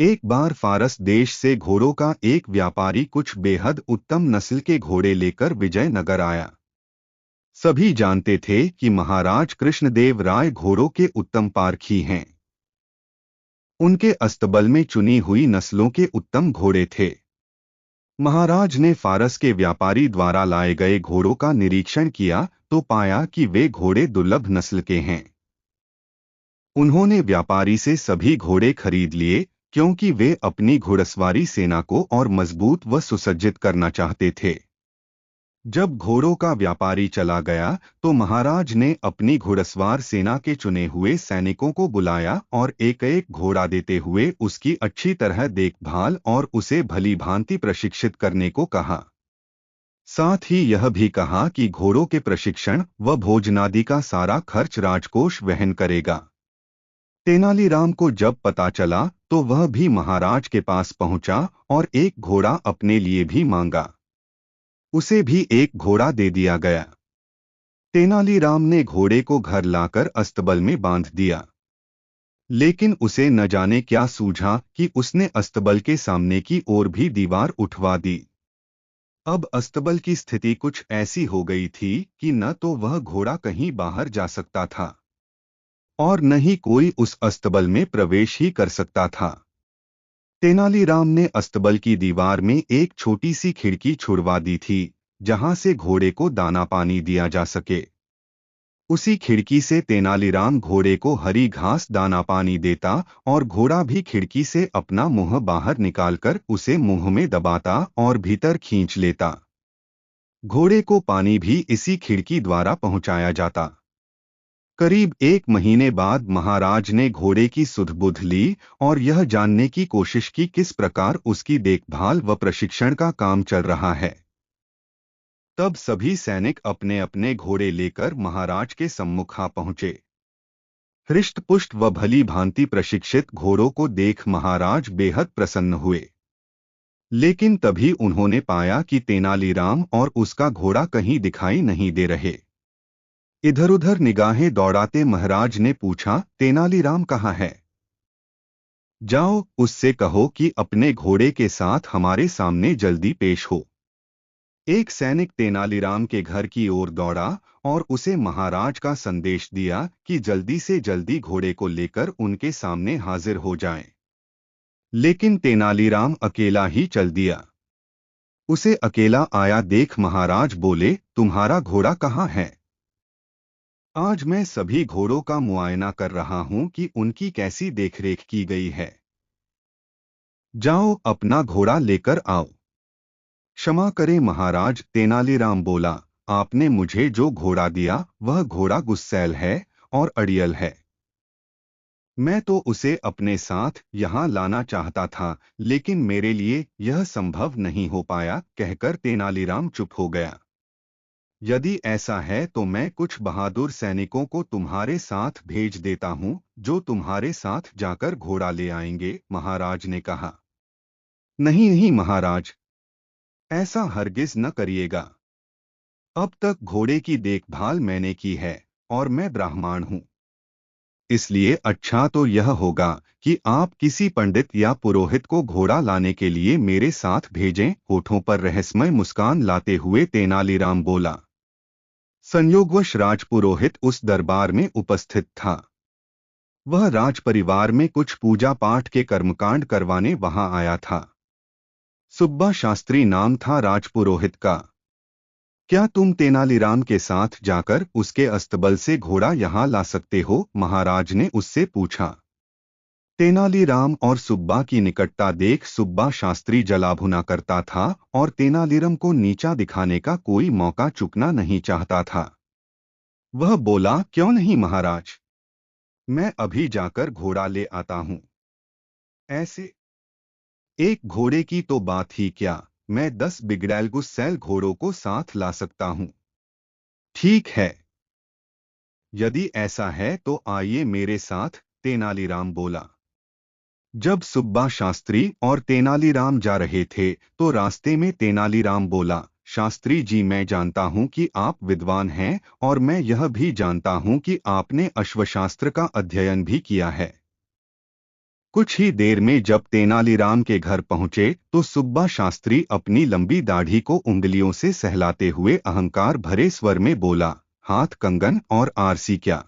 एक बार फारस देश से घोड़ों का एक व्यापारी कुछ बेहद उत्तम नस्ल के घोड़े लेकर विजयनगर आया। सभी जानते थे कि महाराज कृष्णदेव राय घोड़ों के उत्तम पारखी हैं। उनके अस्तबल में चुनी हुई नस्लों के उत्तम घोड़े थे। महाराज ने फारस के व्यापारी द्वारा लाए गए घोड़ों का निरीक्षण किया तो पाया कि वे घोड़े दुर्लभ नस्ल के हैं। उन्होंने व्यापारी से सभी घोड़े खरीद लिए क्योंकि वे अपनी घुड़सवारी सेना को और मजबूत व सुसज्जित करना चाहते थे। जब घोड़ों का व्यापारी चला गया तो महाराज ने अपनी घुड़सवार सेना के चुने हुए सैनिकों को बुलाया और एक एक घोड़ा देते हुए उसकी अच्छी तरह देखभाल और उसे भली भांति प्रशिक्षित करने को कहा। साथ ही यह भी कहा कि घोड़ों के प्रशिक्षण व भोजनादि का सारा खर्च राजकोष वहन करेगा। तेनालीराम को जब पता चला तो वह भी महाराज के पास पहुंचा और एक घोड़ा अपने लिए भी मांगा। उसे भी एक घोड़ा दे दिया गया। तेनालीराम ने घोड़े को घर लाकर अस्तबल में बांध दिया, लेकिन उसे न जाने क्या सूझा कि उसने अस्तबल के सामने की ओर भी दीवार उठवा दी। अब अस्तबल की स्थिति कुछ ऐसी हो गई थी कि न तो वह घोड़ा कहीं बाहर जा सकता था और न ही कोई उस अस्तबल में प्रवेश ही कर सकता था। तेनालीराम ने अस्तबल की दीवार में एक छोटी सी खिड़की छुड़वा दी थी जहां से घोड़े को दाना पानी दिया जा सके। उसी खिड़की से तेनालीराम घोड़े को हरी घास दाना पानी देता और घोड़ा भी खिड़की से अपना मुंह बाहर निकालकर उसे मुंह में दबाता और भीतर खींच लेता। घोड़े को पानी भी इसी खिड़की द्वारा पहुंचाया जाता। करीब एक महीने बाद महाराज ने घोड़े की सुध-बुध ली और यह जानने की कोशिश की किस प्रकार उसकी देखभाल व प्रशिक्षण का काम चल रहा है। तब सभी सैनिक अपने अपने घोड़े लेकर महाराज के सम्मुख आ पहुंचे। हृष्टपुष्ट व भली भांति प्रशिक्षित घोड़ों को देख महाराज बेहद प्रसन्न हुए। लेकिन तभी उन्होंने पाया कि तेनालीराम और उसका घोड़ा कहीं दिखाई नहीं दे रहे। इधर-उधर निगाहें दौड़ाते महाराज ने पूछा, तेनालीराम कहाँ है? जाओ, उससे कहो कि अपने घोड़े के साथ हमारे सामने जल्दी पेश हो। एक सैनिक तेनालीराम के घर की ओर दौड़ा और उसे महाराज का संदेश दिया कि जल्दी से जल्दी घोड़े को लेकर उनके सामने हाजिर हो जाएं। लेकिन तेनालीराम अकेला ही चल दिया। उसे अकेला आया देख महाराज बोले, तुम्हारा घोड़ा कहाँ है? आज मैं सभी घोड़ों का मुआयना कर रहा हूं कि उनकी कैसी देखरेख की गई है। जाओ, अपना घोड़ा लेकर आओ। क्षमा करें महाराज, तेनालीराम बोला, आपने मुझे जो घोड़ा दिया वह घोड़ा गुस्सैल है और अड़ियल है। मैं तो उसे अपने साथ यहाँ लाना चाहता था, लेकिन मेरे लिए यह संभव नहीं हो पाया, कहकर तेनालीराम चुप हो गया। यदि ऐसा है तो मैं कुछ बहादुर सैनिकों को तुम्हारे साथ भेज देता हूँ जो तुम्हारे साथ जाकर घोड़ा ले आएंगे, महाराज ने कहा। नहीं नहीं महाराज, ऐसा हरगिज न करिएगा। अब तक घोड़े की देखभाल मैंने की है और मैं ब्राह्मण हूँ। इसलिए अच्छा तो यह होगा कि आप किसी पंडित या पुरोहित को घोड़ा लाने के लिए मेरे साथ भेजें। होठों पर रहस्यमय मुस्कान लाते हुए तेनालीराम बोला। संयोगवश राजपुरोहित उस दरबार में उपस्थित था। वह राजपरिवार में कुछ पूजा पाठ के कर्मकांड करवाने वहां आया था। सुब्बा शास्त्री नाम था राजपुरोहित का। क्या तुम तेनालीराम के साथ जाकर उसके अस्तबल से घोड़ा यहाँ ला सकते हो? महाराज ने उससे पूछा। तेनालीराम और सुब्बा की निकटता देख सुब्बा शास्त्री जलाभुना करता था और तेनालीराम को नीचा दिखाने का कोई मौका चुकना नहीं चाहता था। वह बोला, क्यों नहीं महाराज, मैं अभी जाकर घोड़ा ले आता हूँ। ऐसे एक घोड़े की तो बात ही क्या, मैं 10 बिगड़ैल गुस्सैल घोड़ों को साथ ला सकता हूँ। ठीक है, यदि ऐसा है तो आइए मेरे साथ, तेनालीराम बोला। जब सुब्बा शास्त्री और तेनालीराम जा रहे थे तो रास्ते में तेनालीराम बोला, शास्त्री जी, मैं जानता हूँ कि आप विद्वान हैं और मैं यह भी जानता हूँ कि आपने अश्वशास्त्र का अध्ययन भी किया है। कुछ ही देर में जब तेनालीराम के घर पहुंचे तो सुब्बा शास्त्री अपनी लंबी दाढ़ी को उंगलियों से सहलाते हुए अहंकार भरे स्वर में बोला, हाथ कंगन और आरसी क्या?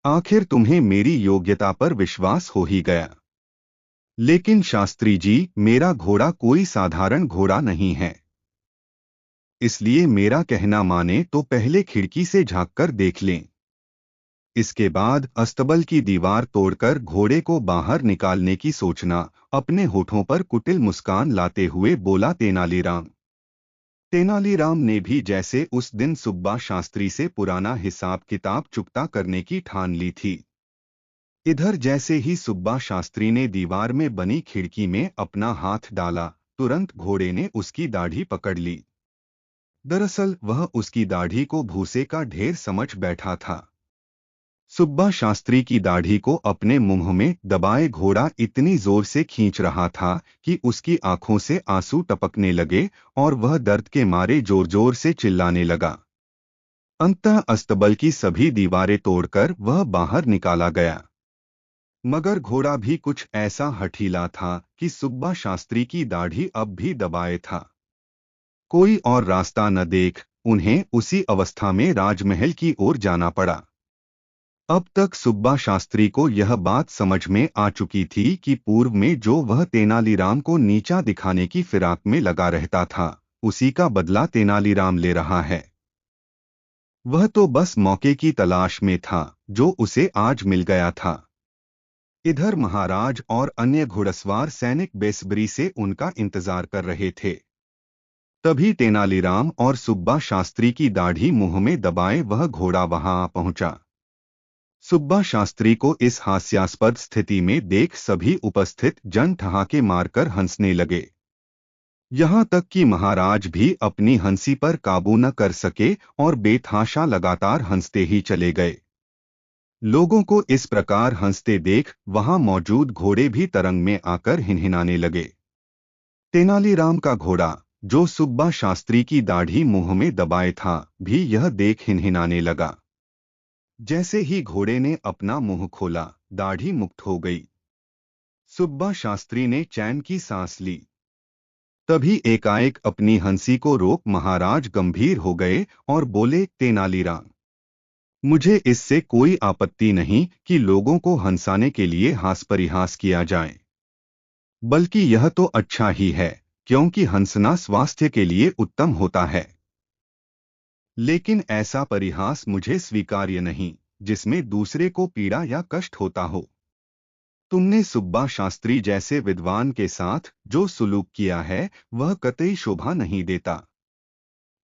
आखिर तुम्हें मेरी योग्यता पर विश्वास हो ही गया। लेकिन शास्त्री जी, मेरा घोड़ा कोई साधारण घोड़ा नहीं है, इसलिए मेरा कहना माने तो पहले खिड़की से झांककर देख लें। इसके बाद अस्तबल की दीवार तोड़कर घोड़े को बाहर निकालने की सोचना, अपने होठों पर कुटिल मुस्कान लाते हुए बोला तेनालीराम। तेनालीराम ने भी जैसे उस दिन सुब्बा शास्त्री से पुराना हिसाब किताब चुकता करने की ठान ली थी। इधर जैसे ही सुब्बा शास्त्री ने दीवार में बनी खिड़की में अपना हाथ डाला, तुरंत घोड़े ने उसकी दाढ़ी पकड़ ली। दरअसल वह उसकी दाढ़ी को भूसे का ढेर समझ बैठा था। सुब्बा शास्त्री की दाढ़ी को अपने मुंह में दबाए घोड़ा इतनी जोर से खींच रहा था कि उसकी आंखों से आंसू टपकने लगे और वह दर्द के मारे जोर जोर से चिल्लाने लगा। अंततः अस्तबल की सभी दीवारें तोड़कर वह बाहर निकाला गया। मगर घोड़ा भी कुछ ऐसा हठीला था कि सुब्बा शास्त्री की दाढ़ी अब भी दबाए था। कोई और रास्ता न देख उन्हें उसी अवस्था में राजमहल की ओर जाना पड़ा। अब तक सुब्बा शास्त्री को यह बात समझ में आ चुकी थी कि पूर्व में जो वह तेनालीराम को नीचा दिखाने की फिराक में लगा रहता था, उसी का बदला तेनालीराम ले रहा है। वह तो बस मौके की तलाश में था, जो उसे आज मिल गया था। इधर महाराज और अन्य घुड़सवार सैनिक बेसब्री से उनका इंतजार कर रहे थे। तभी तेनालीराम और सुब्बा शास्त्री की दाढ़ी मुंह में दबाए वह घोड़ा वहां आ पहुंचा। सुब्बा शास्त्री को इस हास्यास्पद स्थिति में देख सभी उपस्थित जन ठहाके मारकर हंसने लगे। यहाँ तक कि महाराज भी अपनी हंसी पर काबू न कर सके और बेतहाशा लगातार हंसते ही चले गए। लोगों को इस प्रकार हंसते देख वहां मौजूद घोड़े भी तरंग में आकर हिनहिनाने लगे। तेनालीराम का घोड़ा, जो सुब्बा शास्त्री की दाढ़ी मुंह में दबाए था, भी यह देख हिनहिनाने लगा। जैसे ही घोड़े ने अपना मुंह खोला, दाढ़ी मुक्त हो गई। सुब्बा शास्त्री ने चैन की सांस ली। तभी एकाएक अपनी हंसी को रोक महाराज गंभीर हो गए और बोले, तेनालीराम, मुझे इससे कोई आपत्ति नहीं कि लोगों को हंसाने के लिए हास परिहास किया जाए, बल्कि यह तो अच्छा ही है, क्योंकि हंसना स्वास्थ्य के लिए उत्तम होता है। लेकिन ऐसा परिहास मुझे स्वीकार्य नहीं जिसमें दूसरे को पीड़ा या कष्ट होता हो। तुमने सुब्बा शास्त्री जैसे विद्वान के साथ जो सुलूक किया है, वह कतई शोभा नहीं देता।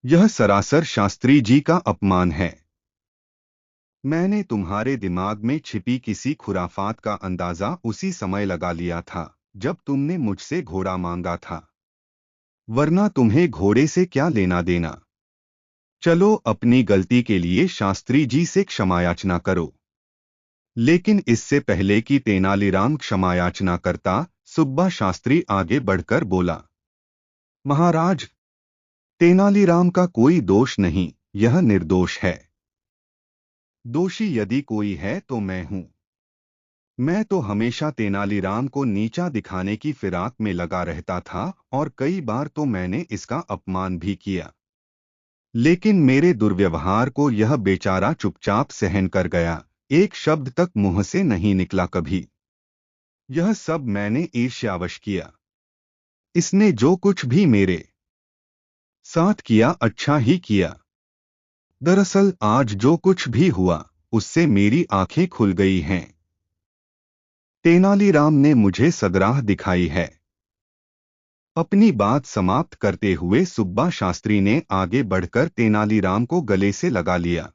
यह सरासर शास्त्री जी का अपमान है। मैंने तुम्हारे दिमाग में छिपी किसी खुराफात का अंदाजा उसी समय लगा लिया था जब तुमने मुझसे घोड़ा मांगा था, वरना तुम्हें घोड़े से क्या लेना देना। चलो, अपनी गलती के लिए शास्त्री जी से क्षमायाचना करो। लेकिन इससे पहले कि तेनालीराम क्षमायाचना करता, सुब्बा शास्त्री आगे बढ़कर बोला, महाराज, तेनालीराम का कोई दोष नहीं, यह निर्दोष है। दोषी यदि कोई है तो मैं हूं। मैं तो हमेशा तेनालीराम को नीचा दिखाने की फिराक में लगा रहता था और कई बार तो मैंने इसका अपमान भी किया। लेकिन मेरे दुर्व्यवहार को यह बेचारा चुपचाप सहन कर गया, एक शब्द तक मुंह से नहीं निकला कभी। यह सब मैंने ईर्ष्यावश किया। इसने जो कुछ भी मेरे साथ किया, अच्छा ही किया। दरअसल आज जो कुछ भी हुआ, उससे मेरी आंखें खुल गई हैं। तेनालीराम ने मुझे सदराह दिखाई है। अपनी बात समाप्त करते हुए सुब्बा शास्त्री ने आगे बढ़कर तेनालीराम को गले से लगा लिया।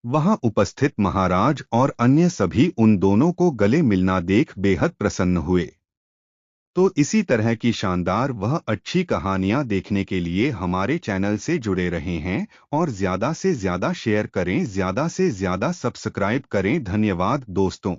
वहां उपस्थित महाराज और अन्य सभी उन दोनों को गले मिलना देख बेहद प्रसन्न हुए। तो इसी तरह की शानदार वह अच्छी कहानियां देखने के लिए हमारे चैनल से जुड़े रहे हैं और ज़्यादा से ज़्यादा शेयर करें, ज़्यादा से ज़्यादा सब्सक्राइब करें। धन्यवाद दोस्तों।